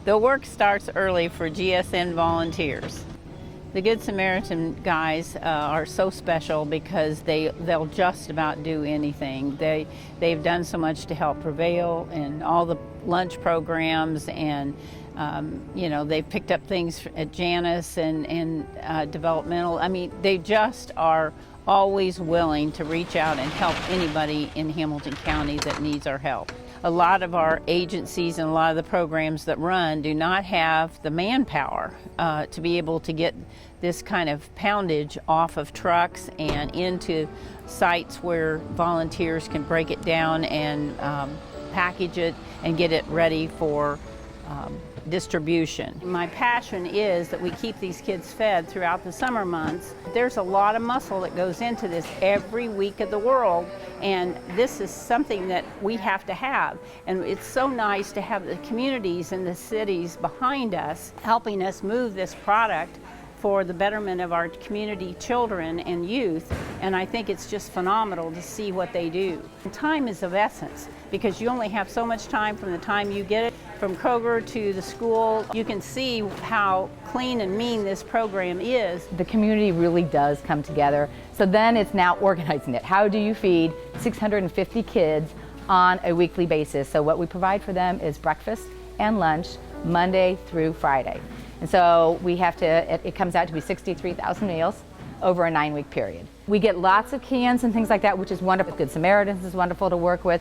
The work starts early for GSN volunteers. The Good Samaritan guys are so special because they'll just about do anything. They've done so much to help Prevail and all the lunch programs, and you know, they've picked up things at Janus and developmental. I mean, they just are always willing to reach out and help anybody in Hamilton County that needs our help. A lot of our agencies and a lot of the programs that run do not have the manpower to be able to get this kind of poundage off of trucks and into sites where volunteers can break it down and package it and get it ready for distribution. My passion is that we keep these kids fed throughout the summer months. There's a lot of muscle that goes into this every week of the world, and this is something that we have to have. And it's so nice to have the communities and the cities behind us helping us move this product for the betterment of our community children and youth, and I think it's just phenomenal to see what they do. And time is of essence because you only have so much time from the time you get it from Kroger to the school. You can see how clean and mean this program is. The community really does come together, so then it's now organizing it. How do you feed 650 kids on a weekly basis? So what we provide for them is breakfast and lunch Monday through Friday. And so we have to, it comes out to be 63,000 meals over a 9-week period. We get lots of cans and things like that, which is wonderful. Good Samaritans is wonderful to work with.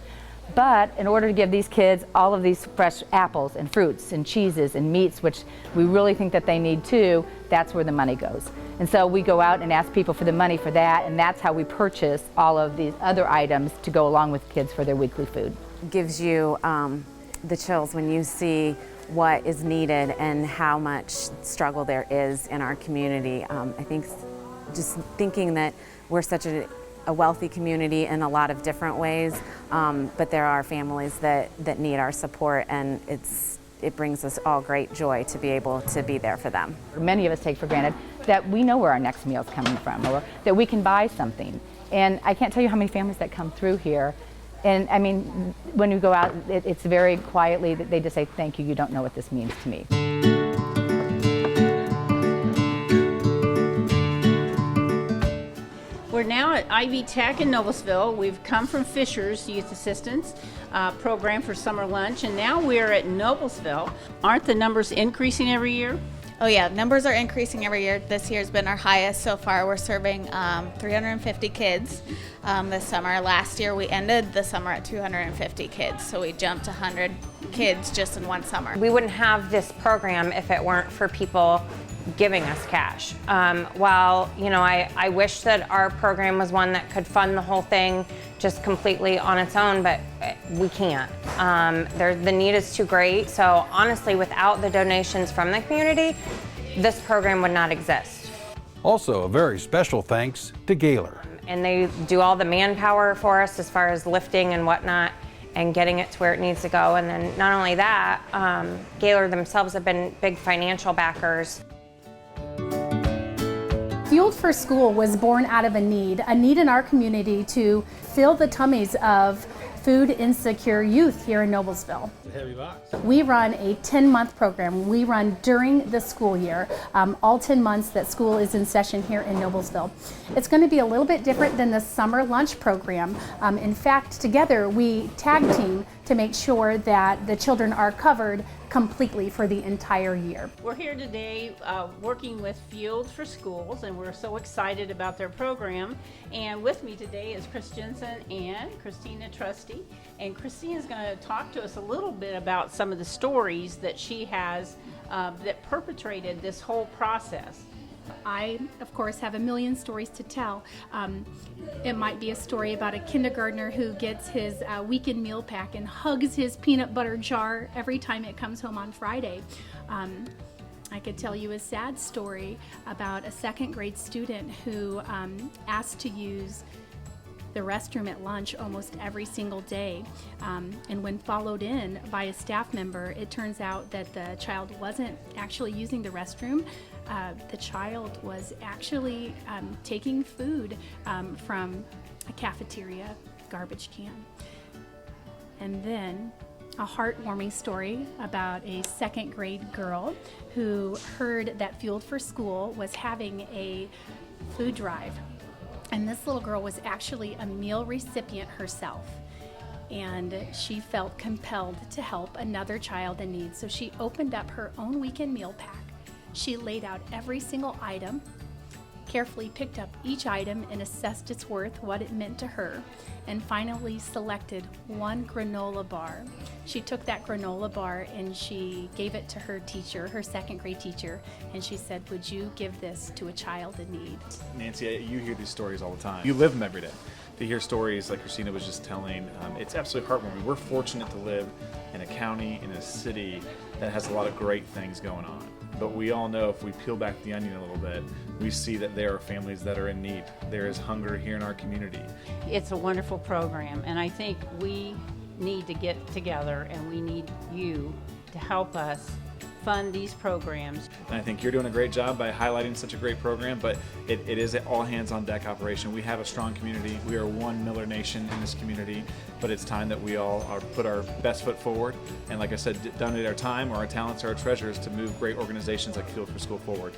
But in order to give these kids all of these fresh apples and fruits and cheeses and meats, which we really think that they need too, that's where the money goes. And so we go out and ask people for the money for that, and that's how we purchase all of these other items to go along with kids for their weekly food. It gives you the chills when you see what is needed and how much struggle there is in our community. I think just thinking that we're such a wealthy community in a lot of different ways, but there are families that need our support, and it brings us all great joy to be able to be there for them. Many of us take for granted that we know where our next meal is coming from, or that we can buy something. And I can't tell you how many families that come through here. And I mean, when you go out, it's very quietly that they just say, thank you, you don't know what this means to me. We're now at Ivy Tech in Noblesville. We've come from Fisher's Youth Assistance program for summer lunch, and now we're at Noblesville. Aren't the numbers increasing every year? Oh yeah, numbers are increasing every year. This year's been our highest so far. We're serving 350 kids this summer. Last year we ended the summer at 250 kids, so we jumped 100 kids just in one summer. We wouldn't have this program if it weren't for people giving us cash. While, you know, I wish that our program was one that could fund the whole thing just completely on its own, but we can't. The need is too great, so honestly, without the donations from the community, this program would not exist. Also, a very special thanks to Gaylor. And they do all the manpower for us as far as lifting and whatnot, and getting it to where it needs to go. And then not only that, Gaylor themselves have been big financial backers. Fueled for School was born out of a need in our community to fill the tummies of food insecure youth here in Noblesville. Heavy box. We run a 10-month program. We run during the school year, all 10 months that school is in session here in Noblesville. It's going to be a little bit different than the summer lunch program. In fact, together we tag team to make sure that the children are covered completely for the entire year. We're here today working with Fueled for Schools, and we're so excited about their program. And with me today is Chris Jensen and Christina Trusty. And Christina's going to talk to us a little bit about some of the stories that she has that perpetrated this whole process. I, of course, have a million stories to tell. It might be a story about a kindergartner who gets his weekend meal pack and hugs his peanut butter jar every time it comes home on Friday. I could tell you a sad story about a second grade student who asked to use the restroom at lunch almost every single day. And when followed in by a staff member, it turns out that the child wasn't actually using the restroom. The child was actually taking food from a cafeteria garbage can. And then a heartwarming story about a second grade girl who heard that Fueled for School was having a food drive. And this little girl was actually a meal recipient herself. And she felt compelled to help another child in need. So she opened up her own weekend meal pack. She laid out every single item, carefully picked up each item and assessed its worth, what it meant to her, and finally selected one granola bar. She took that granola bar and she gave it to her teacher, her second grade teacher, and she said, "Would you give this to a child in need?" Nancy, you hear these stories all the time. You live them every day. To hear stories like Christina was just telling, it's absolutely heartwarming. We're fortunate to live in a county, in a city that has a lot of great things going on. But we all know if we peel back the onion a little bit, we see that there are families that are in need. There is hunger here in our community. It's a wonderful program, and I think we need to get together and we need you to help us fund these programs. And I think you're doing a great job by highlighting such a great program, but it is an all hands on deck operation. We have a strong community. We are one Miller Nation in this community, but it's time that we all put our best foot forward and, like I said, donate our time or our talents or our treasures to move great organizations like Fueled for School forward.